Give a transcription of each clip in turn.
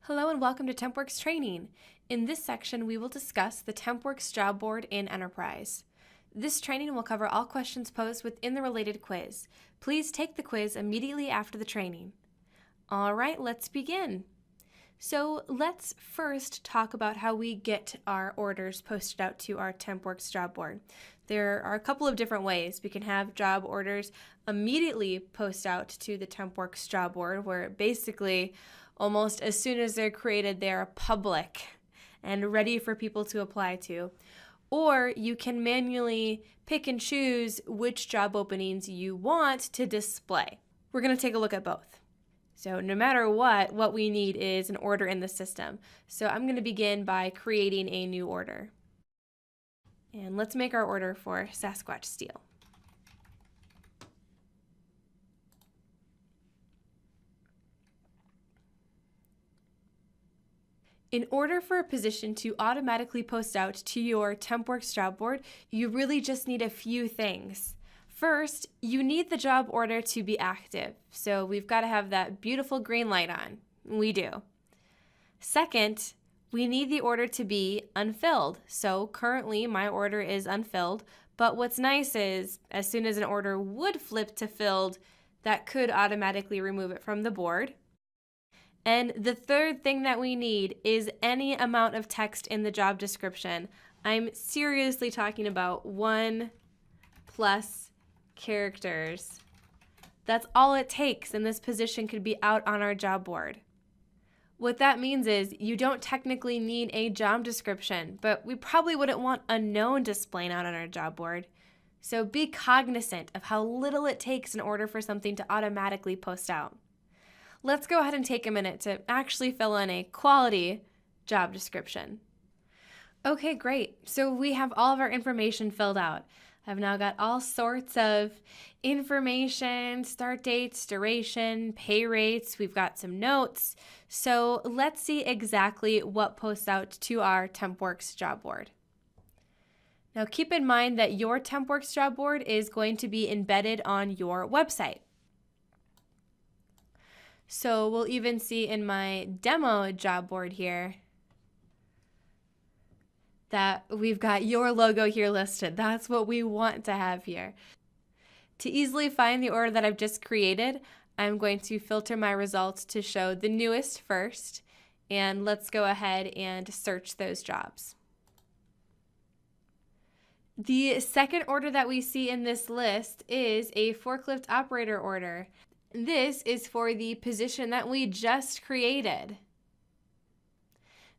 Hello and welcome to TempWorks Training. In this section, we will discuss the TempWorks Job Board in Enterprise. This training will cover all questions posed within the related quiz. Please take the quiz immediately after the training. All right, let's begin. So let's first talk about how we get our orders posted out to our TempWorks job board. There are a couple of different ways. We can have job orders immediately post out to the TempWorks job board, where basically almost as soon as they're created, they're public and ready for people to apply to. Or you can manually pick and choose which job openings you want to display. We're going to take a look at both. So no matter what we need is an order in the system. So I'm going to begin by creating a new order. And let's make our order for Sasquatch Steel. In order for a position to automatically post out to your TempWorks job board, you really just need a few things. First, you need the job order to be active. So we've got to have that beautiful green light on. We do. Second, we need the order to be unfilled. So currently my order is unfilled, but what's nice is as soon as an order would flip to filled, that could automatically remove it from the board. And the third thing that we need is any amount of text in the job description. I'm seriously talking about 1+ characters. That's all it takes, and this position could be out on our job board. What that means is you don't technically need a job description, but we probably wouldn't want unknown displaying out on our job board. So be cognizant of how little it takes in order for something to automatically post out. Let's go ahead and take a minute to actually fill in a quality job description. Okay, great. So we have all of our information filled out. I've now got all sorts of information, start dates, duration, pay rates. We've got some notes. So let's see exactly what posts out to our TempWorks job board. Now keep in mind that your TempWorks job board is going to be embedded on your website. So we'll even see in my demo job board here that we've got your logo here listed. That's what we want to have here. To easily find the order that I've just created, I'm going to filter my results to show the newest first, and let's go ahead and search those jobs. The second order that we see in this list is a forklift operator order. This is for the position that we just created.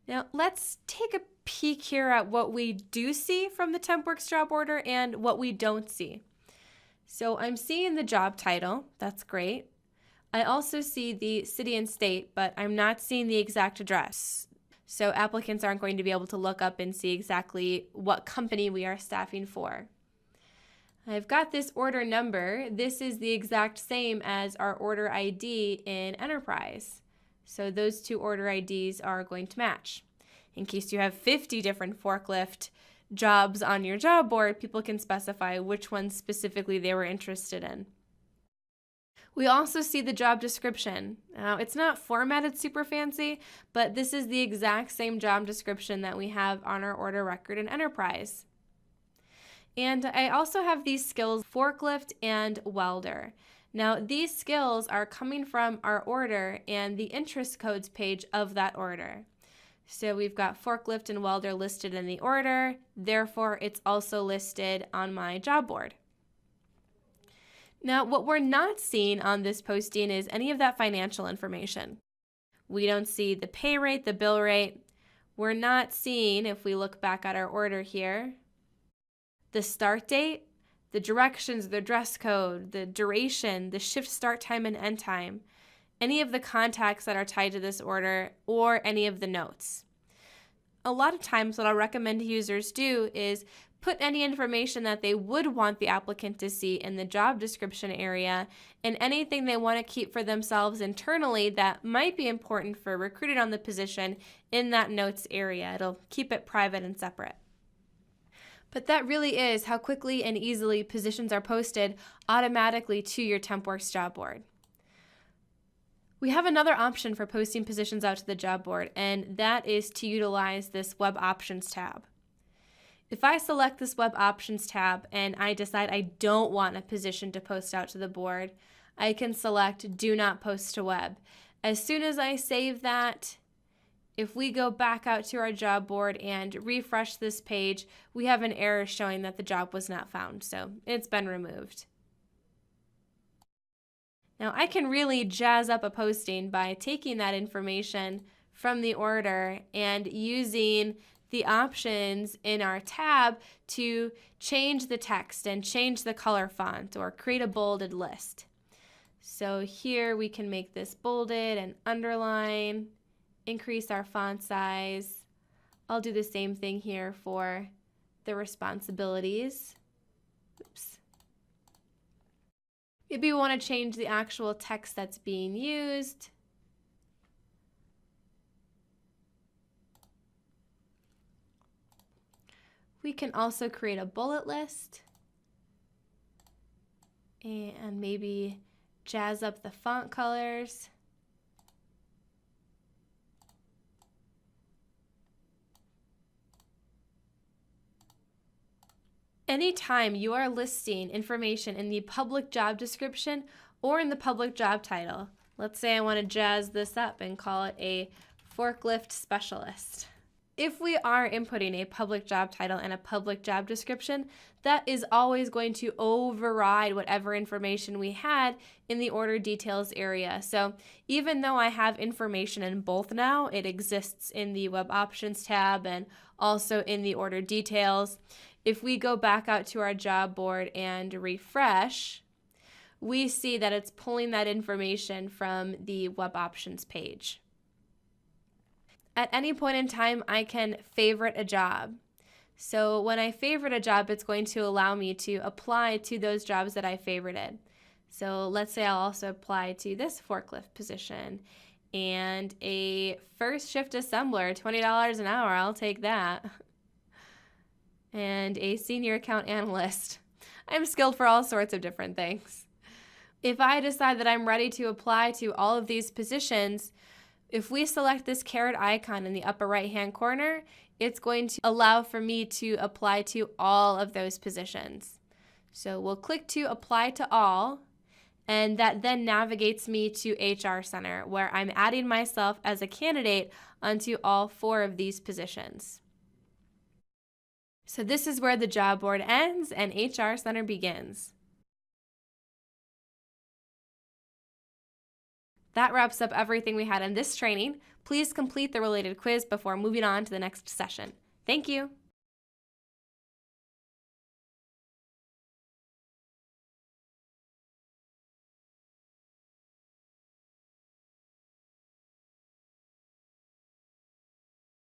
Now let's take a peek here at what we do see from the TempWorks job order and what we don't see. So I'm seeing the job title, that's great. I also see the city and state, but I'm not seeing the exact address. So applicants aren't going to be able to look up and see exactly what company we are staffing for. I've got this order number. This is the exact same as our order ID in Enterprise. So those two order IDs are going to match. In case you have 50 different forklift jobs on your job board, people can specify which ones specifically they were interested in. We also see the job description. Now, it's not formatted super fancy, but this is the exact same job description that we have on our order record in Enterprise. And I also have these skills, forklift and welder. Now, these skills are coming from our order and the interest codes page of that order. So we've got forklift and welder listed in the order, therefore it's also listed on my job board. Now, what we're not seeing on this posting is any of that financial information. We don't see the pay rate, the bill rate. We're not seeing, if we look back at our order here, the start date, the directions, the dress code, the duration, the shift start time and end time, any of the contacts that are tied to this order, or any of the notes. A lot of times what I'll recommend users do is put any information that they would want the applicant to see in the job description area and anything they want to keep for themselves internally that might be important for recruited on the position in that notes area. It'll keep it private and separate. But that really is how quickly and easily positions are posted automatically to your TempWorks job board. We have another option for posting positions out to the job board, and that is to utilize this Web Options tab. If I select this Web Options tab and I decide I don't want a position to post out to the board, I can select Do Not Post to Web. As soon as I save that, if we go back out to our job board and refresh this page, we have an error showing that the job was not found, so it's been removed. Now I can really jazz up a posting by taking that information from the order and using the options in our tab to change the text and change the color font or create a bolded list. So here we can make this bolded and underline, increase our font size. I'll do the same thing here for the responsibilities. Oops. Maybe we want to change the actual text that's being used. We can also create a bullet list and maybe jazz up the font colors. Anytime you are listing information in the public job description or in the public job title, let's say I want to jazz this up and call it a forklift specialist. If we are inputting a public job title and a public job description, that is always going to override whatever information we had in the order details area. So even though I have information in both now, it exists in the Web Options tab and also in the order details. If we go back out to our job board and refresh, we see that it's pulling that information from the Web Options page. At any point in time, I can favorite a job. So when I favorite a job, it's going to allow me to apply to those jobs that I favorited. So let's say I'll also apply to this forklift position and a first shift assembler, $20 an hour, I'll take that. And a senior account analyst. I'm skilled for all sorts of different things. If I decide that I'm ready to apply to all of these positions, if we select this caret icon in the upper right-hand corner, it's going to allow for me to apply to all of those positions. So we'll click to apply to all, and that then navigates me to HR Center, where I'm adding myself as a candidate onto all 4 of these positions. So this is where the job board ends and HR Center begins. That wraps up everything we had in this training. Please complete the related quiz before moving on to the next session. Thank you.